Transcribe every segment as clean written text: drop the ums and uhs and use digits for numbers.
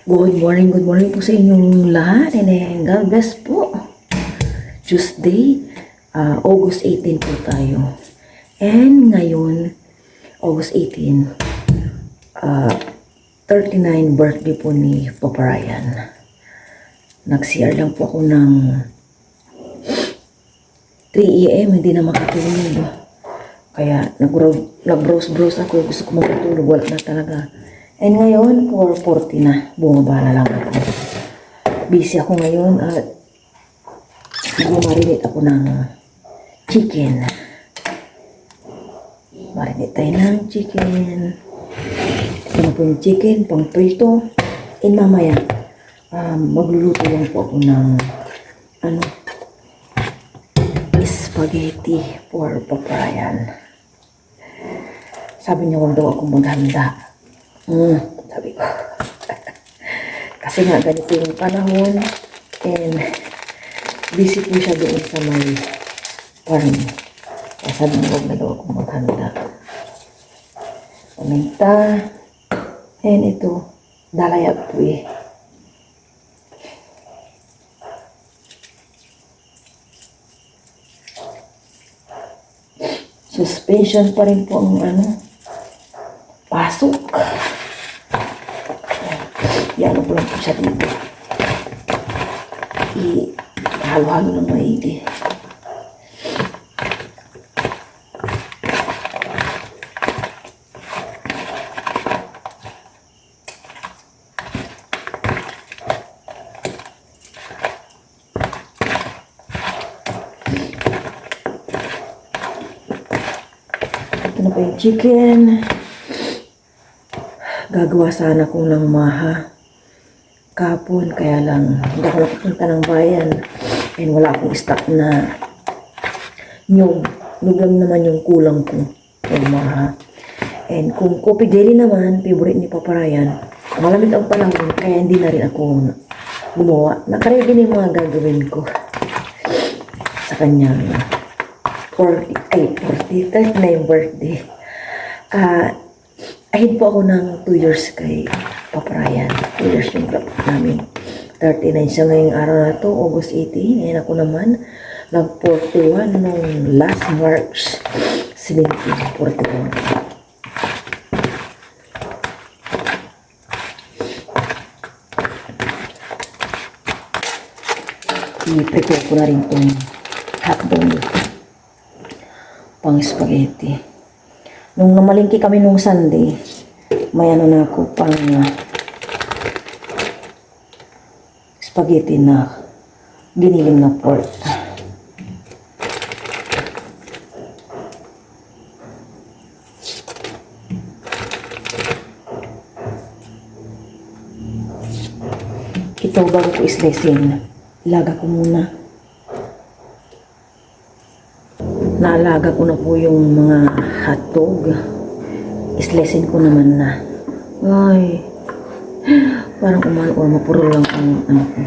Good morning po sa inyong lahat and God bless po. Tuesday, August 18 po tayo. And ngayon, August 18, 39 birthday po ni Papa Ryan. Nag-CR lang po ako ng 3 AM, hindi na makatulog. Kaya nag-browse ako, gusto ko makatulog, wala na talaga. And ngayon, 4:40 na. Bumaba na lang ako. Busy ako ngayon at marinate ako ng chicken. Marinate tayo ng chicken. Ito na po yung chicken, pang prito. And mamaya, magluluto lang po ako ng spaghetti for Papa Ryan. Sabi niya, huwag daw akong maghanda. Sabi ko. Kasi nga ganito yung panahon and busy po siya doon sa may farm. Kaya sabi niya, huwag na daw akong maghanda. Paminta. And ito, dalayap po eh. Suspension pa rin po ang pasok. Yan ko lang po siya dito. Halo-halo ng maigi. Ito na po yung chicken. Gagawa sana ko ng maha kapon, kaya lang hindi ako nakapunta ng bayan and wala akong stock na nyug lang naman yung kulang ko ng maha. And kung coffee jelly naman, favorite ni Papa Ryan, malamig ang panahon kaya hindi na rin ako gumawa. Nakaredy na yung mga gagawin ko sa kanyang 39 birthday. Ahead po ako ng 2 years kay Papa Ryan. 2 years yung graph namin. 39 siya ngayong araw na to, August 18. Ngayon ako naman, nag-41 nung last March 17, 41. I-prepare ko na rin itong hotdog pang spaghetti. Nung namalingki kami nung Sunday, may na ako pang spaghetti na giniling na pork. Ito bago ko islesin, ilaga ko muna. Naalaga ko na po yung mga hotdog. Islesin ko naman na. Ay, parang umano or mapuro lang ang ko.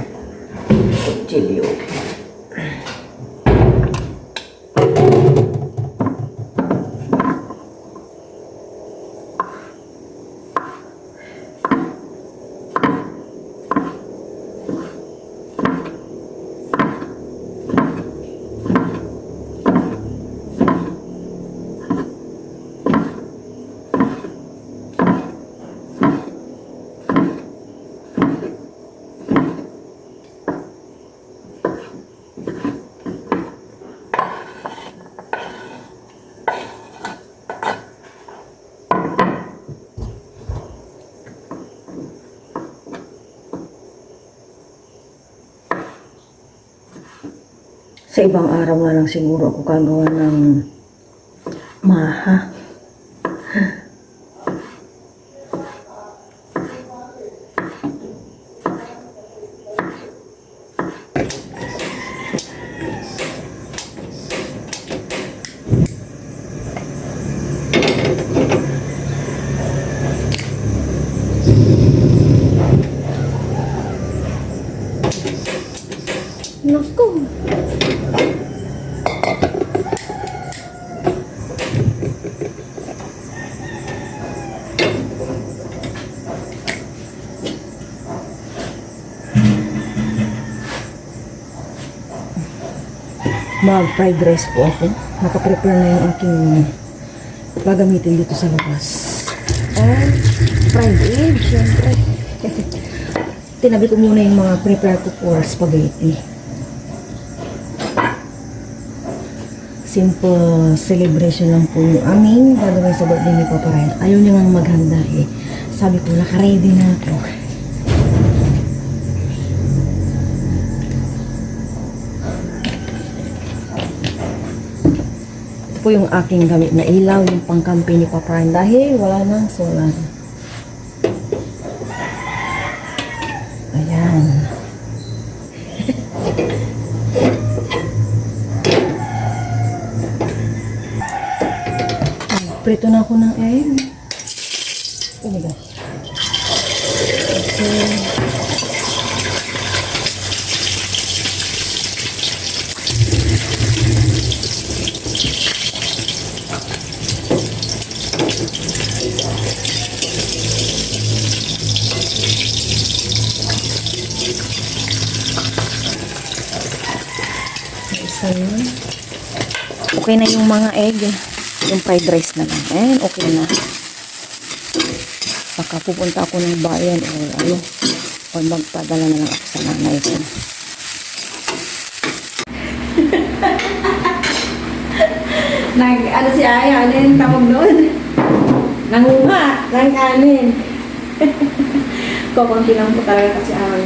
Chilio. Sa ibang araw na lang siguro ako gagawa ng maha. Naku! mag-fried rice po ako. Nakaprepare na yung aking gagamitin dito sa labas. And fried egg, syempre. Tinabi ko muna yung mga prepare ko for spaghetti. Simple celebration lang po yung aming gagawin sa birthday ni Papa Ryan. Ayaw niya nga maghanda eh. Sabi ko, naka-ready na ako. Ito po yung aking gamit na ilaw, yung pangkampi ni Papa Ryan dahil wala nang solar. Ayan. Prito na ako ng egg. Oh my gosh. Okay. Isa yun. Okay na yung mga egg. Yung fried rice na lang. And okay na. Baka pupunta ako ng bayan o magpadala na lang ako sa nanay ko. Ano si Aya, ano yung tawag doon? Nangunga, ng kanin. Kukunti lang po talaga kasi ang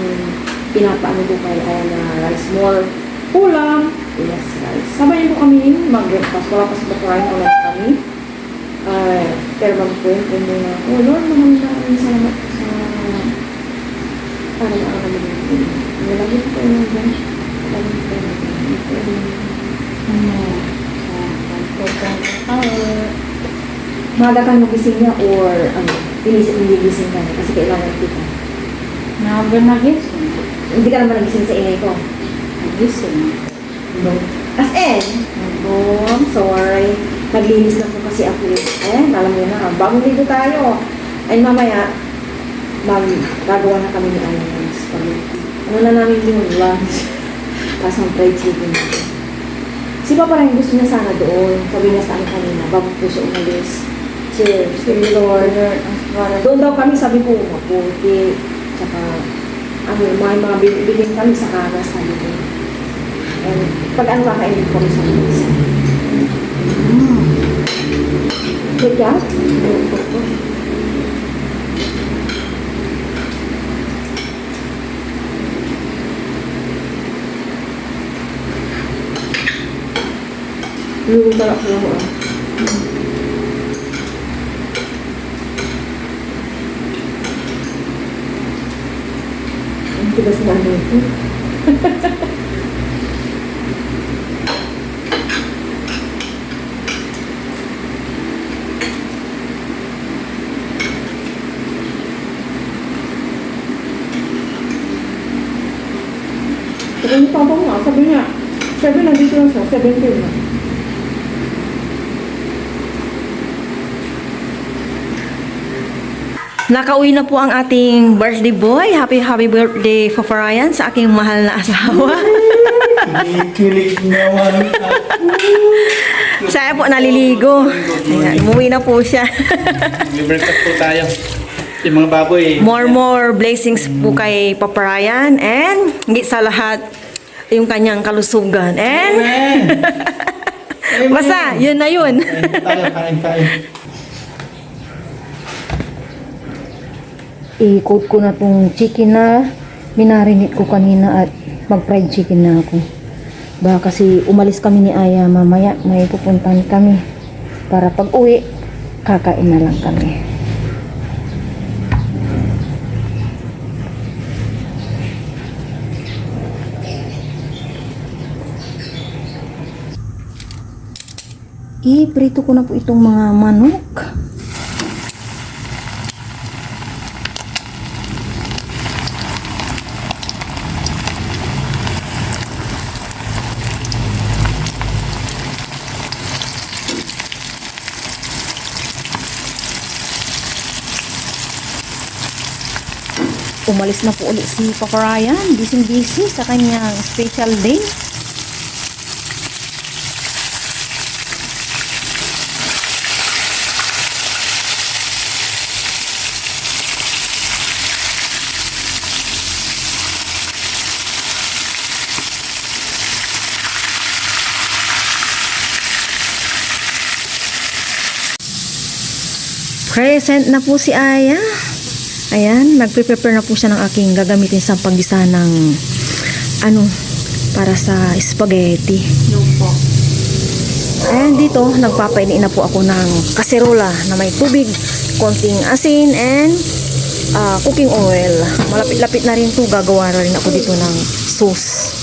pinapaano po kay Aya na rice more ulam, less rice. Sabayin po kami mag-breakfast. Wala pa sa bakuran ulit kami. Pero mag-point po muna. Oh Lord, maraming salamat po sa parang naman yun. Nalagay po yung lunch. Nalagay po maaga kang magising niya or pinisip hindi gising ka kasi kailangan kita. Maaga nagising. Hindi ka naman nagising sa ingay ko. Nagising. No. As in, I'm sorry. Naglinis na po kasi ako yun. Alam mo na, bagong ligo tayo. Ay mamaya, gagawa na kami ni Aya ng spaghetti. Ano na namin yung lunch? Tapos ang fried chicken natin. Si Papa rin gusto niya sana doon. Sabi niya sa akin kanina, bago po siya umalis. Cheers. To the Lord. Doon daw kami, sabi ko, maputi. Tsaka, mga biling kami sa karas. Sabi ko. And pag kakainin ko rin sa karas. Good job? Yung sarap na mo Ang tigas na ano ito. Sabi niya, Papa nga, sabi niya, 7 nandito na siya, 17 na. Nakauwi na po ang ating birthday boy. Happy birthday, Papa Ryan, sa aking mahal na asawa. Kilig naman. Siya po naliligo. Ayan, umuwi na po siya. Libre-cut po tayo. Yung mga baboy. More blessings po kay Papa Ryan. And higit sa lahat, yung kanyang kalusugan. And Amen. basta, yun na yun. Kain. I-coat ko na tong chicken na minarinate ko kanina at mag-fried chicken na ako. Baka kasi umalis kami ni Aya mamaya, may pupuntahan kami. Para pag uwi, kakain na lang kami. I-prito ko na po itong mga manok. Umalis na po ulit si Papa Ryan. Busy sa kanyang special day. Present na po si Aya. Ayan, nagpe-prepare na po siya ng aking gagamitin sa paggisa ng para sa spaghetti. Yung po. And dito, nagpapainiin na po ako ng kaserola na may tubig, konting asin, and cooking oil. Malapit-lapit na rin to. Gagawa na rin ako dito ng sauce.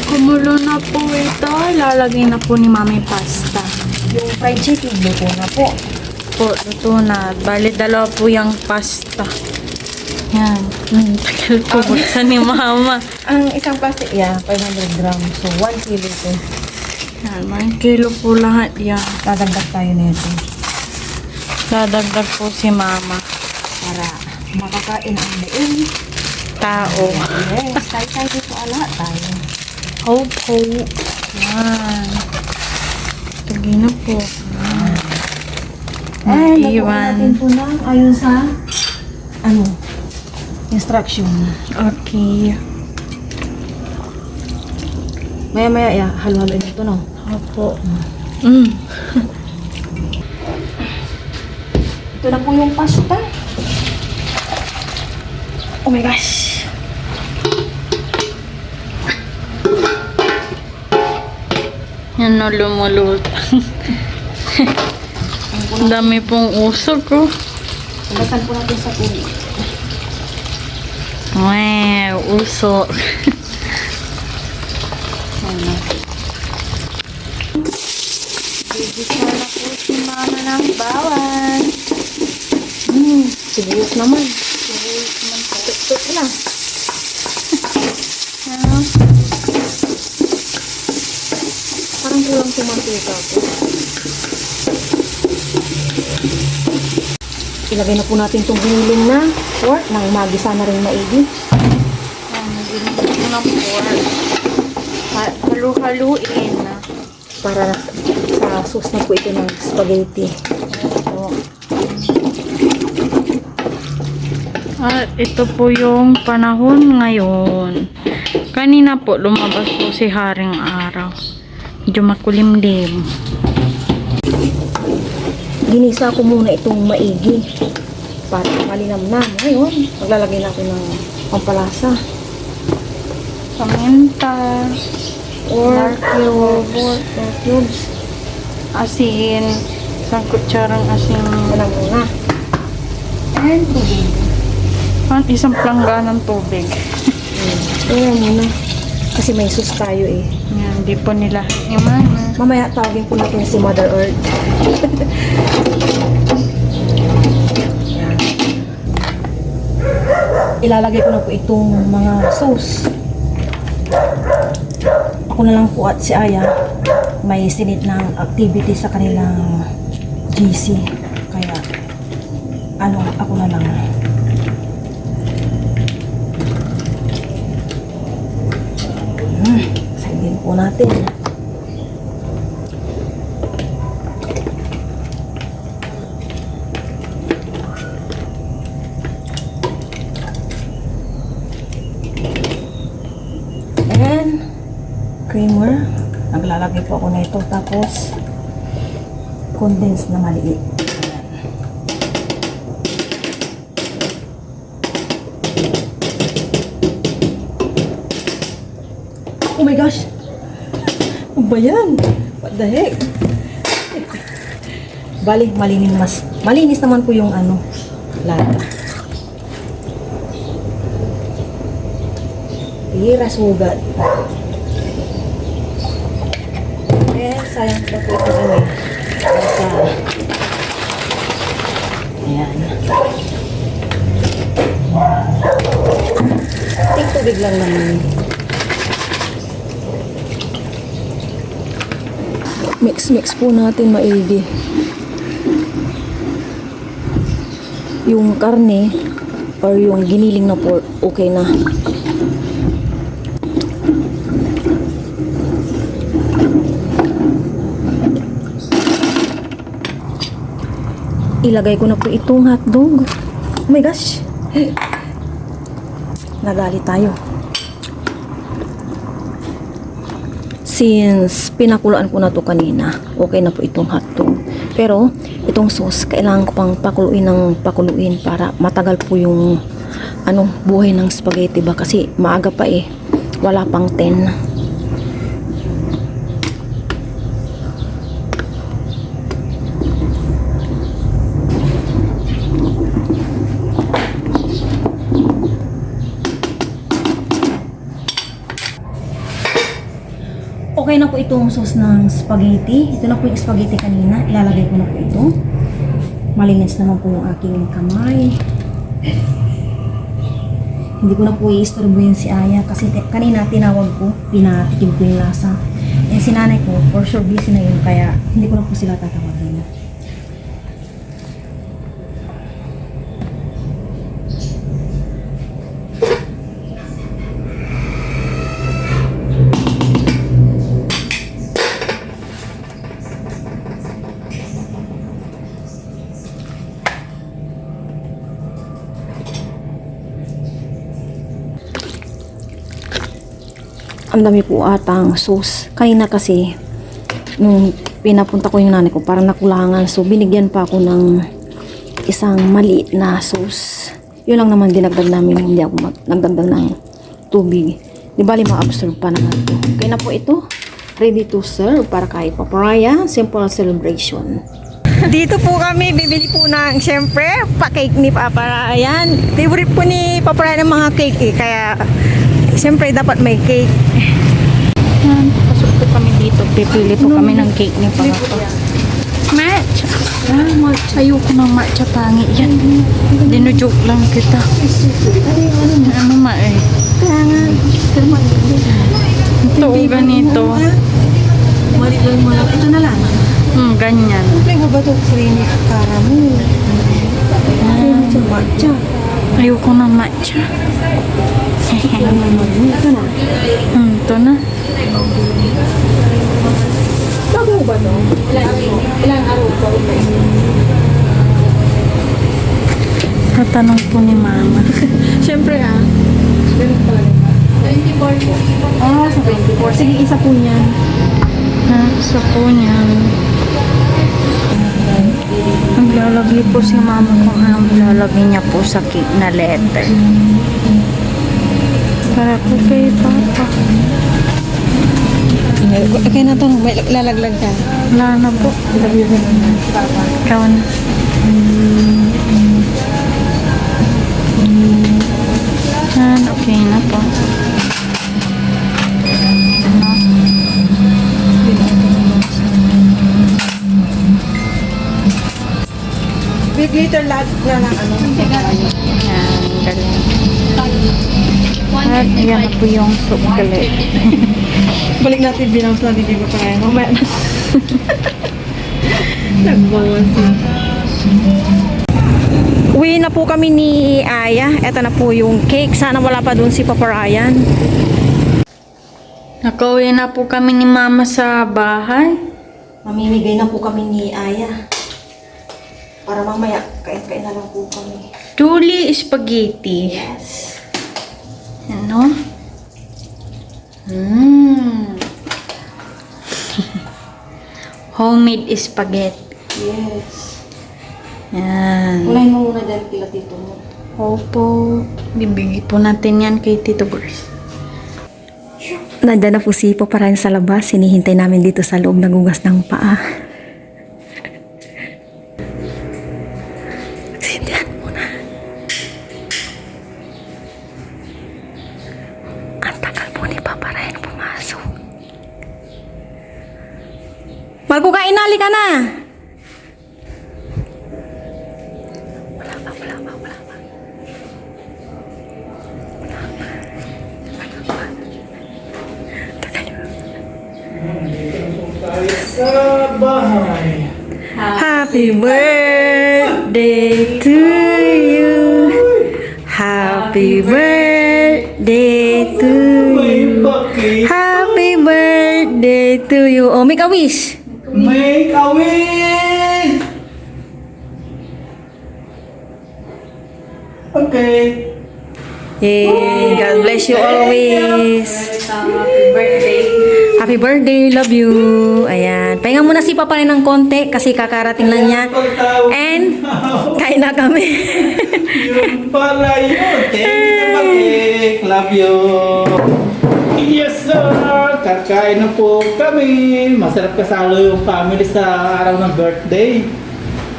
Kumulo na po ito. Ilalagay na po ni Mami pasta. Yung fried chicken, luto na po. Po, luto na. Bali, dalawa po yung pasta. Yan. Tagal po buksan ni Mama. Ang isang plastic, 500 grams. So, 1 kilo ito. Yan, 1 kilo po lahat yan. Dadagdag tayo nito Dadagdag po si Mama. para makakain ang buong Tao. yes. Tayo dito ala tayo. Ho. Yan. Lagay na po. Ay, Iwan. natin po ng ayon sa instruction. Okay. Maya-maya, halo-halo nito, no? Opo. Ito na po yung pasta. Oh my gosh. Yan na lumulutang. Ang dami pong usok ko. Ugasan po natin sa tubig. Wow, usok. Bibigyan na po si Mama ng bawang. Sibuyas naman. Tuk na. Parang kulang sa mantika po. Ilagay na po natin itong giniling na pork nang magisa na rin maigi. Ito na pork. Halu-haluin na. Para sa sauce na po ito ng spaghetti. At ito po yung panahon ngayon. Kanina po lumabas po si Haring Araw. Medyo makulimlim. Ginisa ko muna itong maigi para malinamnam. Ngayon, maglalagay natin ng pampalasa. Paminta. Or cubes. Asin. Isang kutsarang asin. Yan muna. And tubig. Isang plangga ng tubig. Yan muna. Kasi may sauce tayo eh. Yan, di po nila. Imana. Mamaya tawagin po natin si Mother Earth. Ilalagay ko na po itong mga sauce. Ako na lang po at si Aya may sinit ng activity sa kanilang GC. Kaya ako na lang. Sabihin po natin. And creamer. Naglalagay po ako na ito. Tapos condensed na maliit. Oh my gosh! Ano ba yan? What the heck? Bali, malinis naman po yung lata. Tira sugat. Sayang pa po ito basta ayan. Tubig lang naman. Mix po natin maigi. Yung karne or yung giniling na pork, okay na. Ilagay ko na po itong hotdog. Oh my gosh! Nagalit tayo. Since pinakuluan ko na to kanina, okay na po itong hotdog. Pero itong sauce, kailangan ko pang pakuluin ng pakuluin para matagal po yung buhay ng spaghetti ba, kasi maaga pa eh. Wala pang 10. Okay na po itong sauce ng spaghetti. Ito na po yung spaghetti kanina. Ilalagay ko na po ito. Malinis naman po yung aking kamay. Hindi ko na po i-istorbohin si Aya kasi kanina tinawag ko, pinatikim ko yung lasa. Eh si nanay ko, for sure busy na yun, kaya hindi ko na po sila tatawagin. Ang dami po atang sauce. Kanina kasi, nung pinapunta ko yung nanay ko, parang nakulangan. So, binigyan pa ako ng isang maliit na sauce. Yun lang naman dinagdag namin. Hindi ako nagdagdag ng tubig. Di bali, ma-absorb pa naman ito. Okay na po ito. Ready to serve para kay Paparaya. Simple celebration. Dito po kami, bibili po ng, syempre, pa-cake ni Papa Ryan. Favorite po ni Papa Ryan ng mga cake eh, kaya, syempre, dapat may cake. Yan, pasok po kami dito. Pipili po kami ng cake ni Papa. Matcha. Ah, matcha. Ayoko ng matcha, pangit yan. Dinujoke lang kita. Ano ma eh? Ito o ganito. Ito na lang. Ganyan. Siyempre, ba ito creamy caramel? Creamy sa matcha. Ayoko ng matcha. Ito na. Ito na. Bago ba ito? Ilang araw pa ito? Tatanong po ni Mama. Siyempre ganun pala. 24 po. Ah, sa 24. Sige, isa po niyan. Sa po niyan. Naglalagay po si Mama kung anong ilalagay niya po sa cake na letter. Para po kay Papa. Okay na ito. May lalaglag ka. Wala na po. Ikaw na. Yan, okay na po. Big glitter na lang ano. Yan, galing. At yan na po yung chocolate. Balik natin binawas natin dito pa kaya. Mamaya na. Nagbawas na. Uwi na po kami ni Aya. Ito na po yung cake. Sana wala pa dun si Papa Ryan. Nakauwi na po kami ni Mama sa bahay. Mamimigay na po kami ni Aya. Para mamaya, kain-kain na lang po kami. Truly spaghetti. Yes. Ano? Homemade spaghetti. Yes. Yan. Unahin mo muna dyan kila tito mo. Opo. Bibigay po natin yan kay Tito Bers. Nandiyan na po si Papa Ryan sa labas. Hinihintay namin dito sa loob, nagugas ng paa. Sindihan muna. Ang tagal po ni Papa Ryan pumasok. Malpo ka, inali ka na. Wala pa. Sa bahay. Happy birthday to you. Happy birthday to you. Happy birthday to you. Oh, make a wish. Make a wish! Okay. Yay, God bless you always. Happy birthday. Happy birthday, love you. Ayan. Pahinga muna si Papa rin ng konti kasi kakarating lang niya. And, kain na kami. Yun pala yun. Thank you, Matik. Love you. Yes, sir. Kakain na po kami. Masarap kasalo yung family sa araw ng birthday.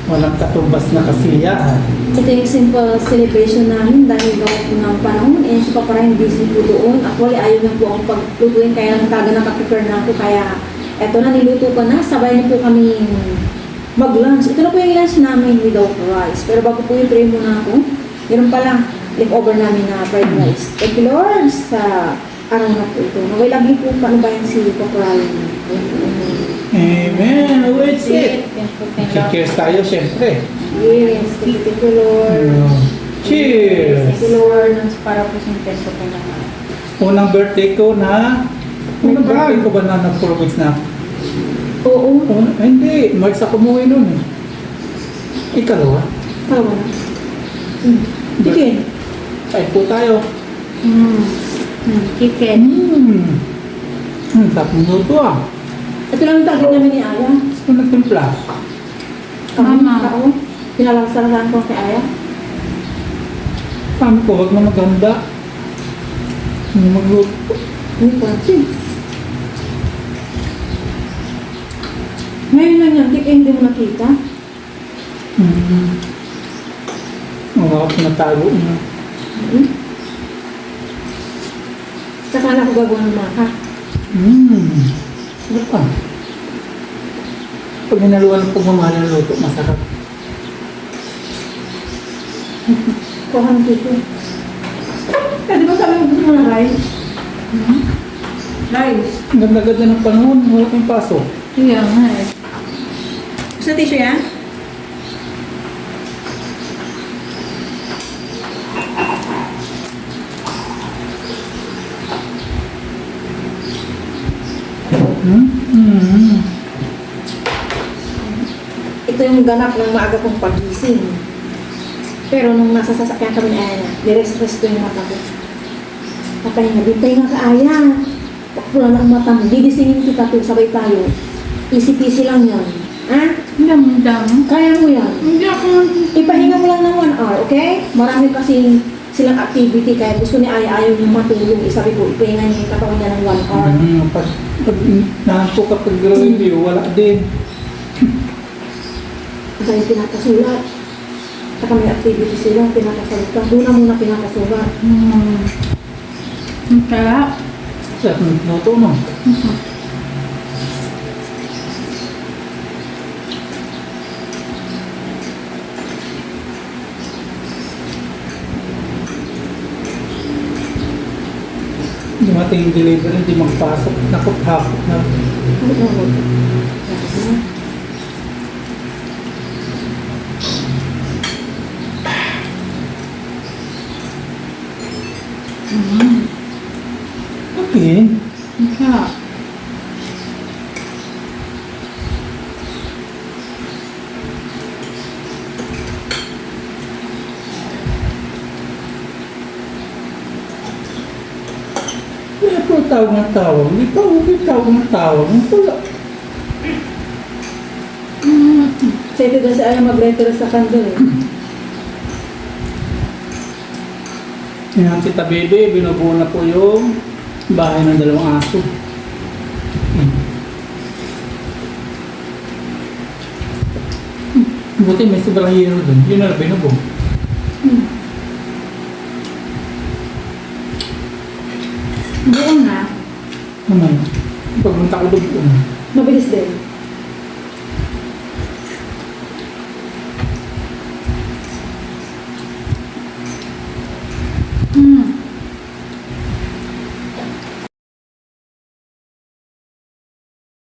Walang katumbas na kasiyahan. Ito yung simple celebration namin dahil gawa po ng panahon. And si Papa rin busy po doon. Actually, ayaw na po akong paglutuin kaya lang taga nakaprepare na ako. Kaya eto na, niluto ko na. Sabay na po kami mag-lunch. Ito na po yung lunch namin without rice. Pero bago po yung tray muna ako, meron pala leftover namin na fried rice. Thank you, Lord, sa araw na po ito. Naway lagi po paano ba yan si Papa Ryan? Amen. What's it? Cheers tayo, syempre. Yes, thank you, Lord. Cheers! Thank you, Lord. Para po sa peso ko naman. Unang birthday ko na... Unang birthday ko ba na nag-4 weeks na? Oo. Ay, hindi. March ako umuwi nun eh. Ikalawa. Tawa na. Chicken. Kain po tayo. Chicken. Tapos minuto ah. Ito lang yung target namin ni Aya. Gusto ko nagtimpla. Mama. Ako. Pinalasaran ko kay Aya. Sabi ko, wag na maganda. Magluto. Hindi ko kasi. Ngayon lang yan, hindi mo nakita. Ang mga pinatago niya. Saka na ako gagawa ng maka. Ano pa? Pag hinaluan ng pagmamahal ng luto, masarap. Kuha ng kiko. Kaya di ba sabi mo gusto mo ng rice? Rice. Ang ganda-ganda ng panahon, wala kang pasok. Iya nga eh. Gusto na tissue yan? Ito yung ganap ng maaga kong pagising. Pero nung nasa sasakyan kami ni Aya, nirest-rest ko yung mata ko. Papahinga, bintay nga ka Aya. Wala na ang mata mo. Didisingin kita kung sabay tayo. Easy-peasy lang yan. Ha? Dam-dam. Kaya mo yan. Hindi ako. Ipahinga mo lang ng 1 hour, okay? Marami kasi silang activity kaya gusto ni Aya ayaw niya matulog. Sabi ko, ipahinga niya yung katawan niya ng 1 hour. Pag nahanpo ka pag review, wala din. Kaya yung pinakasulat. Saka may activity sila, pinakasulat ka. Doon na muna pinakasulat. Kaya, Sarap ng luto mo. Dumating yung delivery, hindi magpasok. Nakot-hakot na. Okay. kaya. Kaya po tawag ng tawag. Hindi pa okay tawag ng tawag. Wala. Excited na si Aya mag-renter sa kandol eh. Yan, Tita Bebe, binubuo na po yung bahay ng 2 aso. Buti may sobrang hero dun. Yun na binubuo. Buo na. Ano? Pagpunta ko doon. Mabilis din.